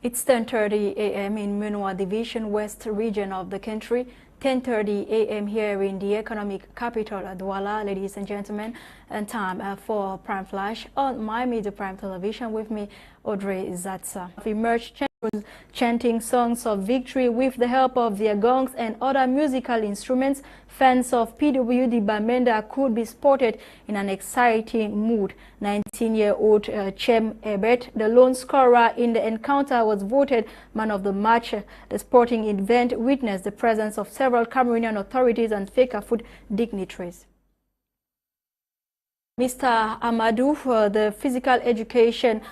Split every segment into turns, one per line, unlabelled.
It's 10:30 a.m. in Munwa Division West region of the country, 10:30 a.m. here in the economic capital, Douala, ladies and gentlemen, and time for Prime Flash on My Media Prime Television. With me, Audrey Zatsa. We emerged chanting songs of victory with the help of their gongs and other musical instruments. Fans of PWD Bamenda could be spotted in an exciting mood. 19-year-old Chem Ebert, the lone scorer in the encounter, was voted man of the match. The sporting event witnessed the presence of several Cameroonian authorities and Fecafoot dignitaries. Mr. Amadou, the physical education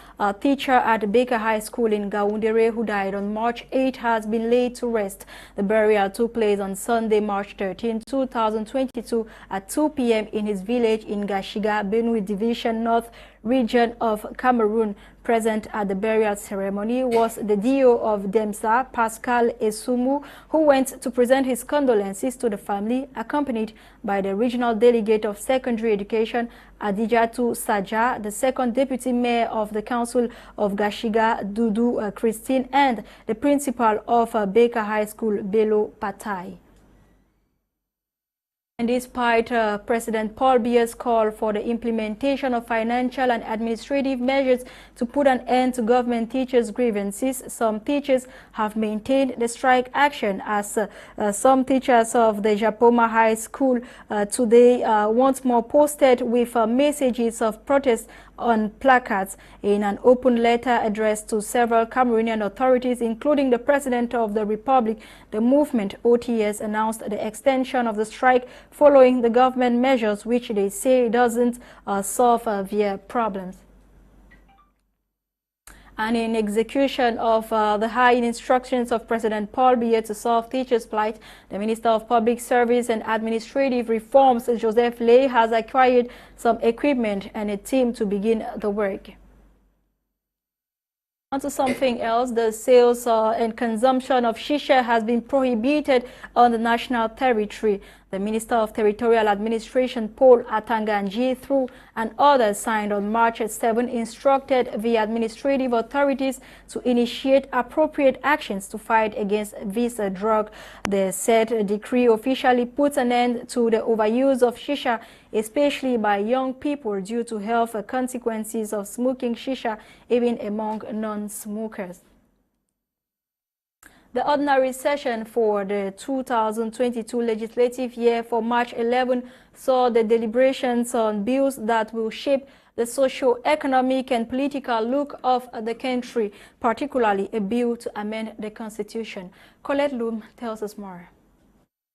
teacher at Baker High School in Gaoundere, who died on March 8, has been laid to rest. The burial took place on Sunday, March 13, 2022 at 2 p.m. in his village in Gashiga, Benue Division North region of Cameroon. Present at the burial ceremony was the DO of Demsa, Pascal Esumu, who went to present his condolences to the family, accompanied by the regional delegate of secondary education, Adijatu Saja, the second deputy mayor of the council of Gashiga, Dudu Christine, and the principal of Baker High School, Bello Patai. And despite President Paul Biya's call for the implementation of financial and administrative measures to put an end to government teachers' grievances, some teachers have maintained the strike action, as some teachers of the Japoma High School today once more posted with messages of protest on placards. In an open letter addressed to several Cameroonian authorities, including the President of the Republic, the movement OTS announced the extension of the strike following the government measures, which they say doesn't solve their problems. And in execution of the high instructions of President Paul Biya to solve teachers' plight, the Minister of Public Service and Administrative Reforms, Joseph Lay, has acquired some equipment and a team to begin the work. On to something else, the sales and consumption of shisha has been prohibited on the national territory. The Minister of Territorial Administration, Paul Atanganji, through an order signed on March 7, instructed the administrative authorities to initiate appropriate actions to fight against this drug. The said decree officially puts an end to the overuse of shisha, especially by young people, due to health consequences of smoking shisha, even among non-smokers. The ordinary session for the 2022 legislative year for March 11 saw the deliberations on bills that will shape the socio-economic and political look of the country, particularly a bill to amend the Constitution. Colette Loom tells us more.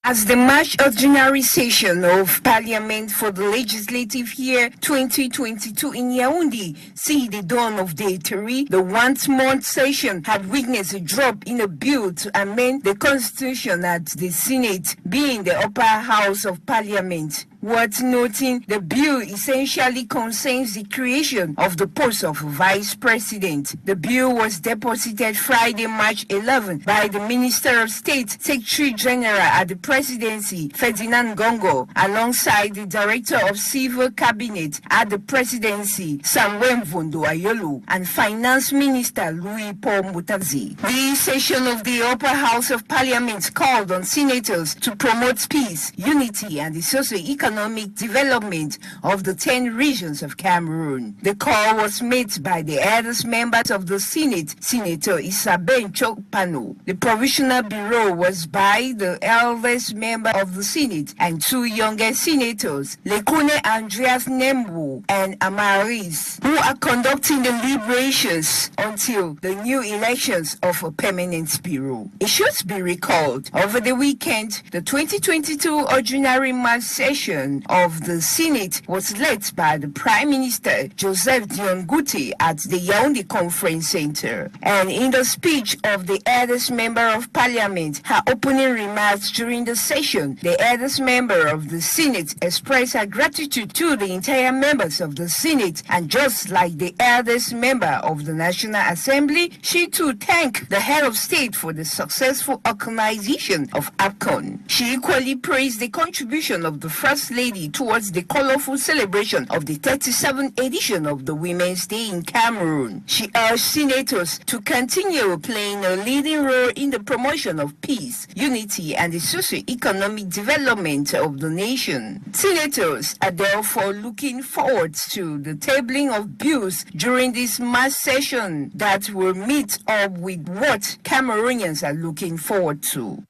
As the March ordinary session of Parliament for the legislative year 2022 in Yaoundé see the dawn of day 3, the once-month session had witnessed a drop in a bill to amend the Constitution at the Senate, being the upper house of Parliament. Worth noting, the bill essentially concerns the creation of the post of Vice President. The bill was deposited Friday, March 11 by the Minister of State, Secretary General at the Presidency, Ferdinand Gongo, alongside the Director of Civil Cabinet at the Presidency, Samuel Mvondo Ayolo, and Finance Minister Louis Paul Mutazi. The session of the upper house of Parliament called on senators to promote peace, unity, and the socio-economic development of the 10 regions of Cameroon. The call was made by the eldest members of the Senate, Senator Isaben Chokpano. The provisional bureau was by the eldest member of the Senate and 2 younger senators, Lekone Andreas Nembu and Amaris, who are conducting the deliberations until the new elections of a permanent bureau. It should be recalled, over the weekend, the 2022 ordinary March session of the Senate was led by the Prime Minister Joseph Dion Guti at the Yaoundé Conference Center. And in the speech of the eldest member of Parliament, her opening remarks during the session, the eldest member of the Senate expressed her gratitude to the entire members of the Senate, and just like the eldest member of the National Assembly, she too thanked the head of state for the successful organization of APCON. She equally praised the contribution of the First Lady towards the colorful celebration of the 37th edition of the Women's Day in Cameroon. She urged senators to continue playing a leading role in the promotion of peace, unity, and the socio-economic development of the nation. Senators are therefore looking forward to the tabling of bills during this mass session that will meet up with what Cameroonians are looking forward to.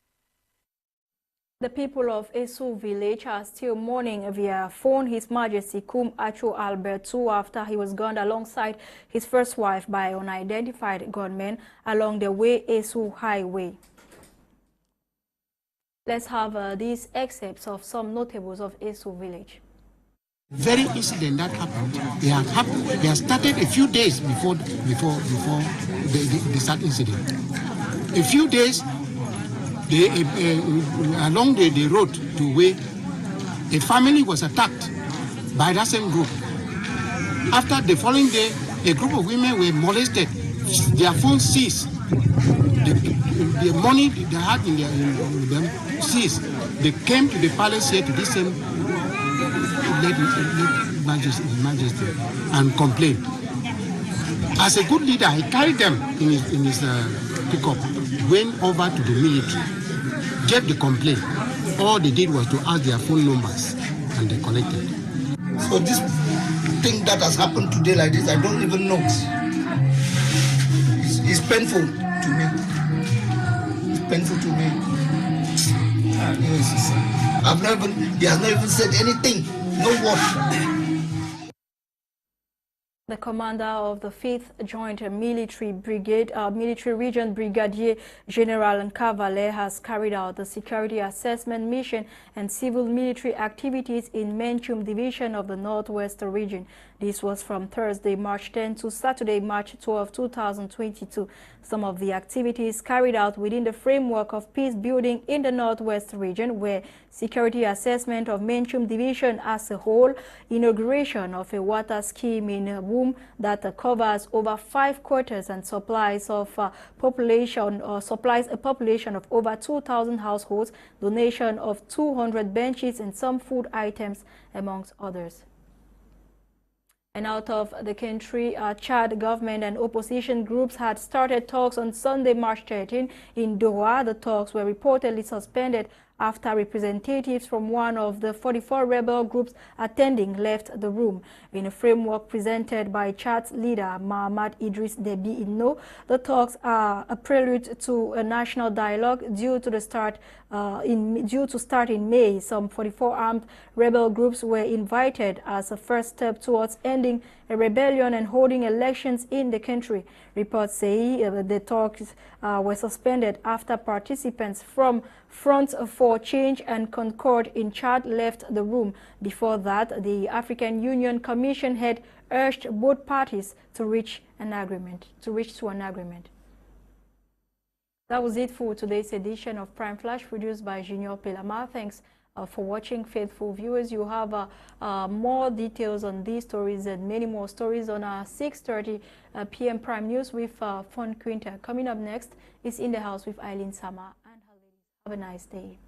The people of Esu village are still mourning via phone His Majesty Kum Achu Albert II after he was gunned alongside his first wife by unidentified gunmen along the Way Esu Highway. Let's have these excerpts of some notables of Esu village.
Very incident that happened. They had started a few days before the start incident. A few days. Along the road to Way, a family was attacked by that same group. After the following day, a group of women were molested. Their phones seized. The money they had in them seized. They came to the palace here to this same Majesty and complained. As a good leader, he carried them in his pickup, went over to the military, gave the complaint. All they did was to ask their phone numbers, and they collected.
So this thing that has happened today like this, I don't even know. It's painful to me. It's painful to me. He has not even said anything. No word.
The commander of the 5th Joint Military Brigade, Military Region Brigadier General Nkavale, has carried out the security assessment mission and civil military activities in Menchum Division of the Northwest Region. This was from Thursday, March 10 to Saturday, March 12, 2022. Some of the activities carried out within the framework of peace building in the Northwest Region were security assessment of Menchum Division as a whole, inauguration of a water scheme in Boom that covers over 5 quarters and supplies a population of over 2,000 households, donation of 200 benches and some food items, amongst others. And out of the country, Chad government and opposition groups had started talks on Sunday, March 13 in Doha. The talks were reportedly suspended after representatives from one of the 44 rebel groups attending left the room. In a framework presented by Chad's leader, Mahamat Idris Deby Itno, the talks are a prelude to a national dialogue due to start in May. Some 44 armed rebel groups were invited as a first step towards ending a rebellion and holding elections in the country. Reports say the talks were suspended after participants from Front for Change and Concord in Chad left the room. Before that, the African Union Commission had urged both parties to reach to an agreement. That was it for today's edition of Prime Flash, produced by Junior Pelama. Thanks for watching, faithful viewers. You have more details on these stories and many more stories on our 6:30 p.m. Prime News with Fon Quinta. Coming up next is In the House with Eileen Sama and her ladies. Have a nice day.